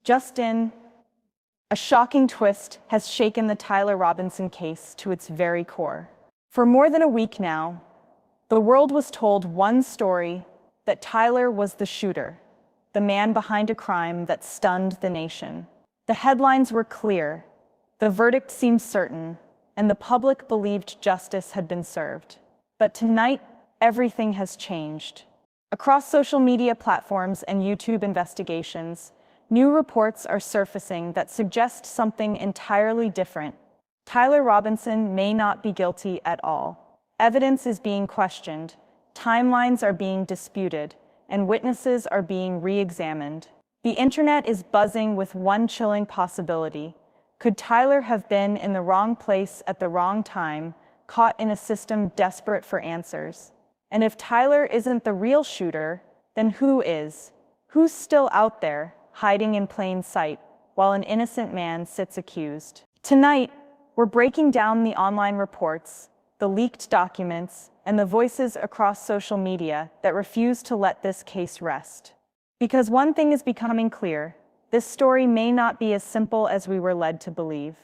Just in, a shocking twist has shaken the Tyler Robinson case to its very core. For more than a week now, the world was told one story: that Tyler was the shooter, the man behind a crime that stunned the nation. The headlines were clear, the verdict seemed certain, and the public believed justice had been served. But tonight, everything has changed. Across social media platforms and YouTube investigations, new reports are surfacing that suggest something entirely different. Tyler Robinson may not be guilty at all. Evidence is being questioned, timelines are being disputed, and witnesses are being re-examined. The internet is buzzing with one chilling possibility. Could Tyler have been in the wrong place at the wrong time, caught in a system desperate for answers? And if Tyler isn't the real shooter, then who is? Who's still out there, hiding in plain sight, while an innocent man sits accused? Tonight, we're breaking down the online reports, the leaked documents, and the voices across social media that refuse to let this case rest. Because one thing is becoming clear: this story may not be as simple as we were led to believe.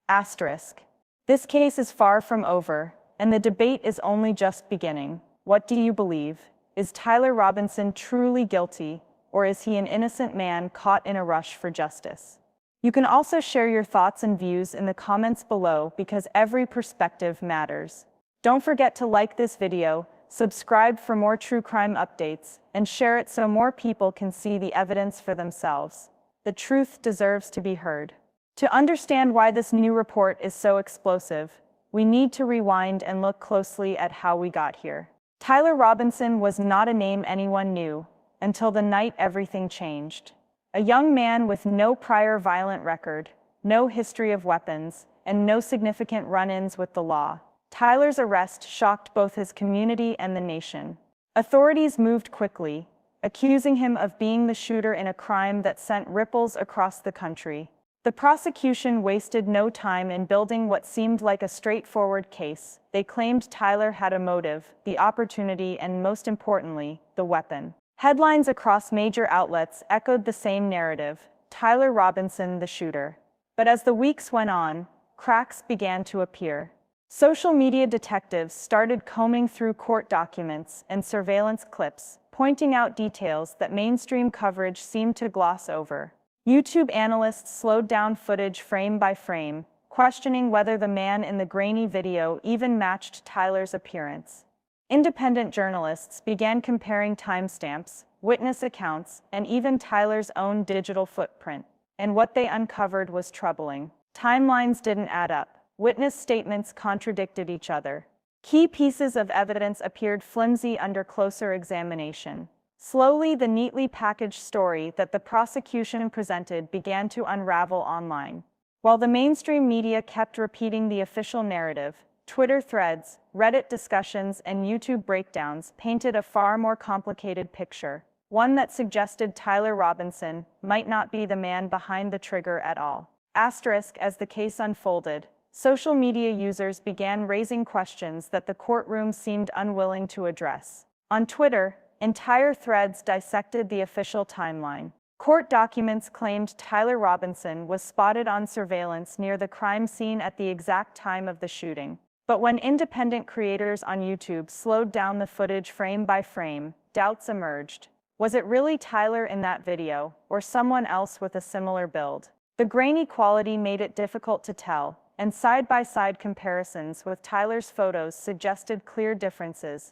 Asterisk. This case is far from over, and the debate is only just beginning. What do you believe? Is Tyler Robinson truly guilty, or is he an innocent man caught in a rush for justice? You can also share your thoughts and views in the comments below, because every perspective matters. Don't forget to like this video, subscribe for more true crime updates, and share it so more people can see the evidence for themselves. The truth deserves to be heard. To understand why this new report is so explosive, we need to rewind and look closely at how we got here. Tyler Robinson was not a name anyone knew until the night everything changed. A young man with no prior violent record, no history of weapons, and no significant run-ins with the law. Tyler's arrest shocked both his community and the nation. Authorities moved quickly, accusing him of being the shooter in a crime that sent ripples across the country. The prosecution wasted no time in building what seemed like a straightforward case. They claimed Tyler had a motive, the opportunity, and most importantly, the weapon. Headlines across major outlets echoed the same narrative: Tyler Robinson, the shooter. But as the weeks went on, cracks began to appear. Social media detectives started combing through court documents and surveillance clips, pointing out details that mainstream coverage seemed to gloss over. YouTube analysts slowed down footage frame by frame, questioning whether the man in the grainy video even matched Tyler's appearance. Independent journalists began comparing timestamps, witness accounts, and even Tyler's own digital footprint. And what they uncovered was troubling. Timelines didn't add up. Witness statements contradicted each other. Key pieces of evidence appeared flimsy under closer examination. Slowly, the neatly packaged story that the prosecution presented began to unravel online. While the mainstream media kept repeating the official narrative, Twitter threads, Reddit discussions, and YouTube breakdowns painted a far more complicated picture, one that suggested Tyler Robinson might not be the man behind the trigger at all. Asterisk. As the case unfolded, social media users began raising questions that the courtroom seemed unwilling to address. On Twitter, entire threads dissected the official timeline. Court documents claimed Tyler Robinson was spotted on surveillance near the crime scene at the exact time of the shooting. But when independent creators on YouTube slowed down the footage frame by frame, doubts emerged. Was it really Tyler in that video, or someone else with a similar build? The grainy quality made it difficult to tell, and side-by-side comparisons with Tyler's photos suggested clear differences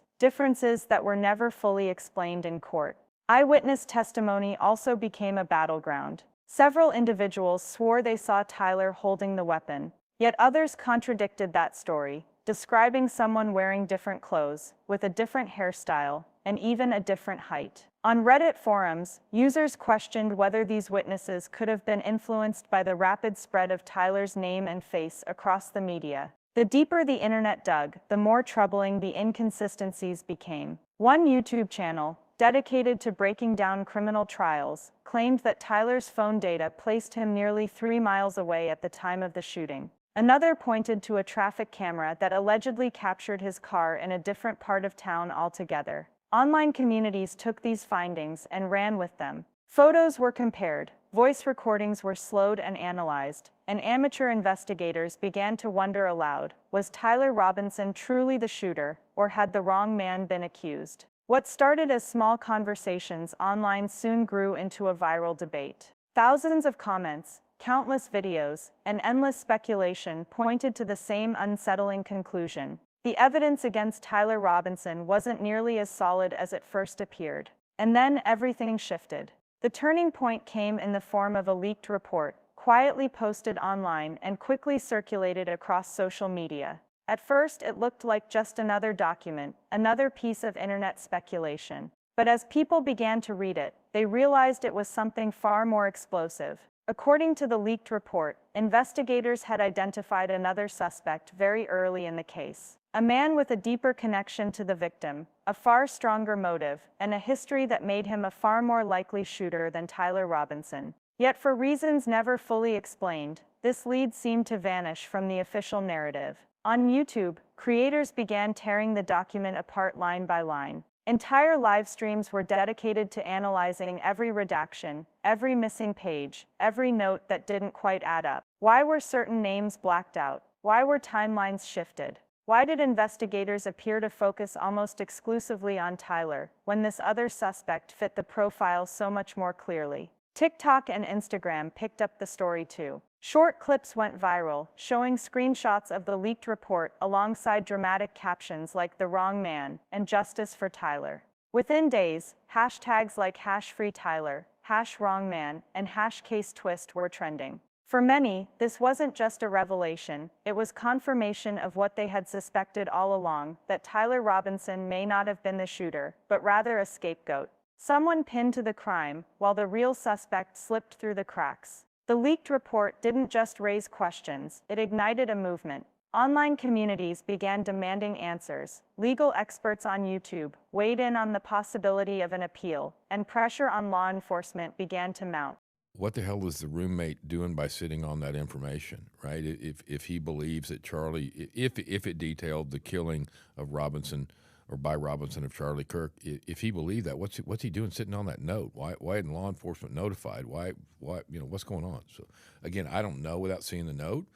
that were never fully explained in court. Eyewitness testimony also became a battleground. Several individuals swore they saw Tyler holding the weapon, yet others contradicted that story, describing someone wearing different clothes, with a different hairstyle, and even a different height. On Reddit forums, users questioned whether these witnesses could have been influenced by the rapid spread of Tyler's name and face across the media. The deeper the internet dug, the more troubling the inconsistencies became. One YouTube channel, dedicated to breaking down criminal trials, claimed that Tyler's phone data placed him nearly 3 miles away at the time of the shooting. Another pointed to a traffic camera that allegedly captured his car in a different part of town altogether. Online communities took these findings and ran with them. Photos were compared, Voice recordings were slowed and analyzed, and amateur investigators began to wonder aloud, was Tyler Robinson truly the shooter, or had the wrong man been accused? What started as small conversations online soon grew into a viral debate. Thousands of comments, countless videos, and endless speculation pointed to the same unsettling conclusion. The evidence against Tyler Robinson wasn't nearly as solid as it first appeared. And then everything shifted. The turning point came in the form of a leaked report, quietly posted online and quickly circulated across social media. At first, it looked like just another document, another piece of internet speculation. But as people began to read it, they realized it was something far more explosive. According to the leaked report, investigators had identified another suspect very early in the case. A man with a deeper connection to the victim, a far stronger motive, and a history that made him a far more likely shooter than Tyler Robinson. Yet for reasons never fully explained, this lead seemed to vanish from the official narrative. On YouTube, creators began tearing the document apart line by line. Entire live streams were dedicated to analyzing every redaction, every missing page, every note that didn't quite add up. Why were certain names blacked out? Why were timelines shifted? Why did investigators appear to focus almost exclusively on Tyler, when this other suspect fit the profile so much more clearly? TikTok and Instagram picked up the story too. Short clips went viral, showing screenshots of the leaked report alongside dramatic captions like "the wrong man" and "justice for Tyler." Within days, hashtags like #FreeTyler, #WrongMan, and #CaseTwist were trending. For many, this wasn't just a revelation, it was confirmation of what they had suspected all along, that Tyler Robinson may not have been the shooter, but rather a scapegoat. Someone pinned to the crime, while the real suspect slipped through the cracks. The leaked report didn't just raise questions, it ignited a movement. Online communities began demanding answers, legal experts on YouTube weighed in on the possibility of an appeal, and pressure on law enforcement began to mount. What the hell is the roommate doing by sitting on that information, right? If he believes that Charlie, if it detailed the killing of Robinson, or by Robinson of Charlie Kirk, if he believed that, what's he doing sitting on that note? Why isn't law enforcement notified? Why what's going on? So again, I don't know without seeing the note,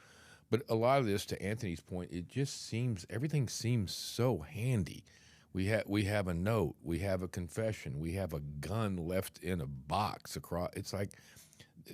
but a lot of this, to Anthony's point, it just seems, everything seems so handy. We have a note, we have a confession, we have a gun left in a box across. It's like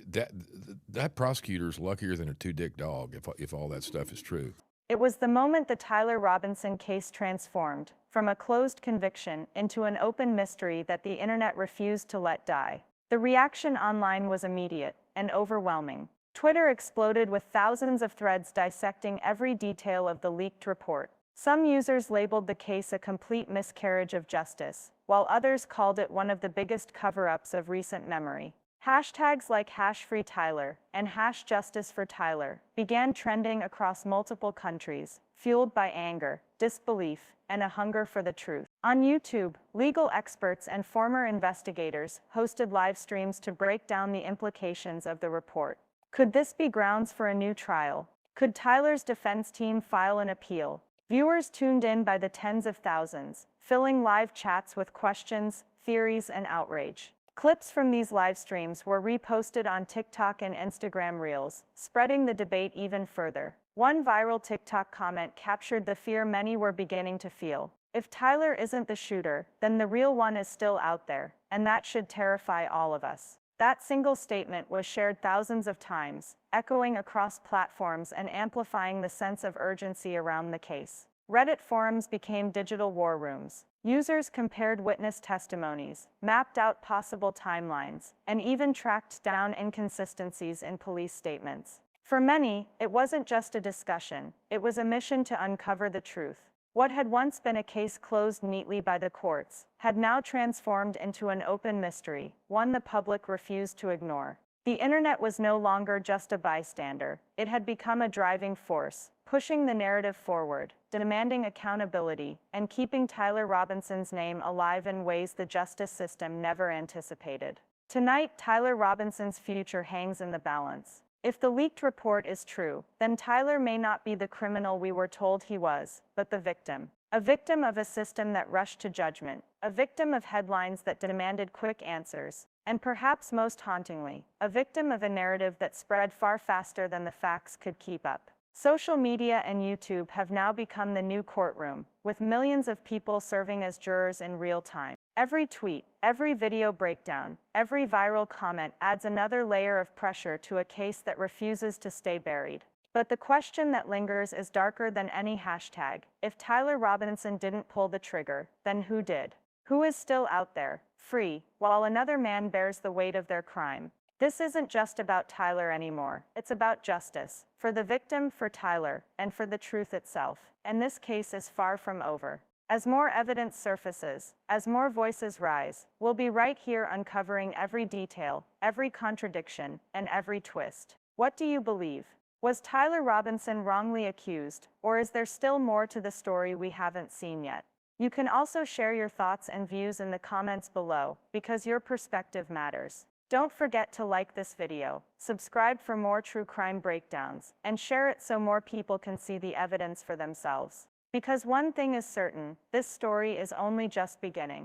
that prosecutor's luckier than a two-dick dog if all that stuff is true. It was the moment the Tyler Robinson case transformed from a closed conviction into an open mystery that the internet refused to let die. The reaction online was immediate and overwhelming. Twitter exploded with thousands of threads dissecting every detail of the leaked report. Some users labeled the case a complete miscarriage of justice, while others called it one of the biggest cover-ups of recent memory. Hashtags like #FreeTyler and #JusticeForTyler began trending across multiple countries, fueled by anger, disbelief, and a hunger for the truth. On YouTube, legal experts and former investigators hosted live streams to break down the implications of the report. Could this be grounds for a new trial? Could Tyler's defense team file an appeal? Viewers tuned in by the tens of thousands, filling live chats with questions, theories, and outrage. Clips from these live streams were reposted on TikTok and Instagram Reels, spreading the debate even further. One viral TikTok comment captured the fear many were beginning to feel. If Tyler isn't the shooter, then the real one is still out there, and that should terrify all of us. That single statement was shared thousands of times, echoing across platforms and amplifying the sense of urgency around the case. Reddit forums became digital war rooms. Users compared witness testimonies, mapped out possible timelines, and even tracked down inconsistencies in police statements. For many, it wasn't just a discussion, it was a mission to uncover the truth. What had once been a case closed neatly by the courts had now transformed into an open mystery, one the public refused to ignore. The internet was no longer just a bystander, it had become a driving force, pushing the narrative forward, demanding accountability, and keeping Tyler Robinson's name alive in ways the justice system never anticipated. Tonight, Tyler Robinson's future hangs in the balance. If the leaked report is true, then Tyler may not be the criminal we were told he was, but the victim. A victim of a system that rushed to judgment, a victim of headlines that demanded quick answers, And perhaps most hauntingly, a victim of a narrative that spread far faster than the facts could keep up. Social media and YouTube have now become the new courtroom, with millions of people serving as jurors in real time. Every tweet, every video breakdown, every viral comment adds another layer of pressure to a case that refuses to stay buried. But the question that lingers is darker than any hashtag. If Tyler Robinson didn't pull the trigger, then who did? Who is still out there, free, while another man bears the weight of their crime? This isn't just about Tyler anymore. It's about justice. For the victim, for Tyler, and for the truth itself. And this case is far from over. As more evidence surfaces, as more voices rise, we'll be right here uncovering every detail, every contradiction, and every twist. What do you believe? Was Tyler Robinson wrongly accused, or is there still more to the story we haven't seen yet? You can also share your thoughts and views in the comments below, because your perspective matters. Don't forget to like this video, subscribe for more true crime breakdowns, and share it so more people can see the evidence for themselves. Because one thing is certain, this story is only just beginning.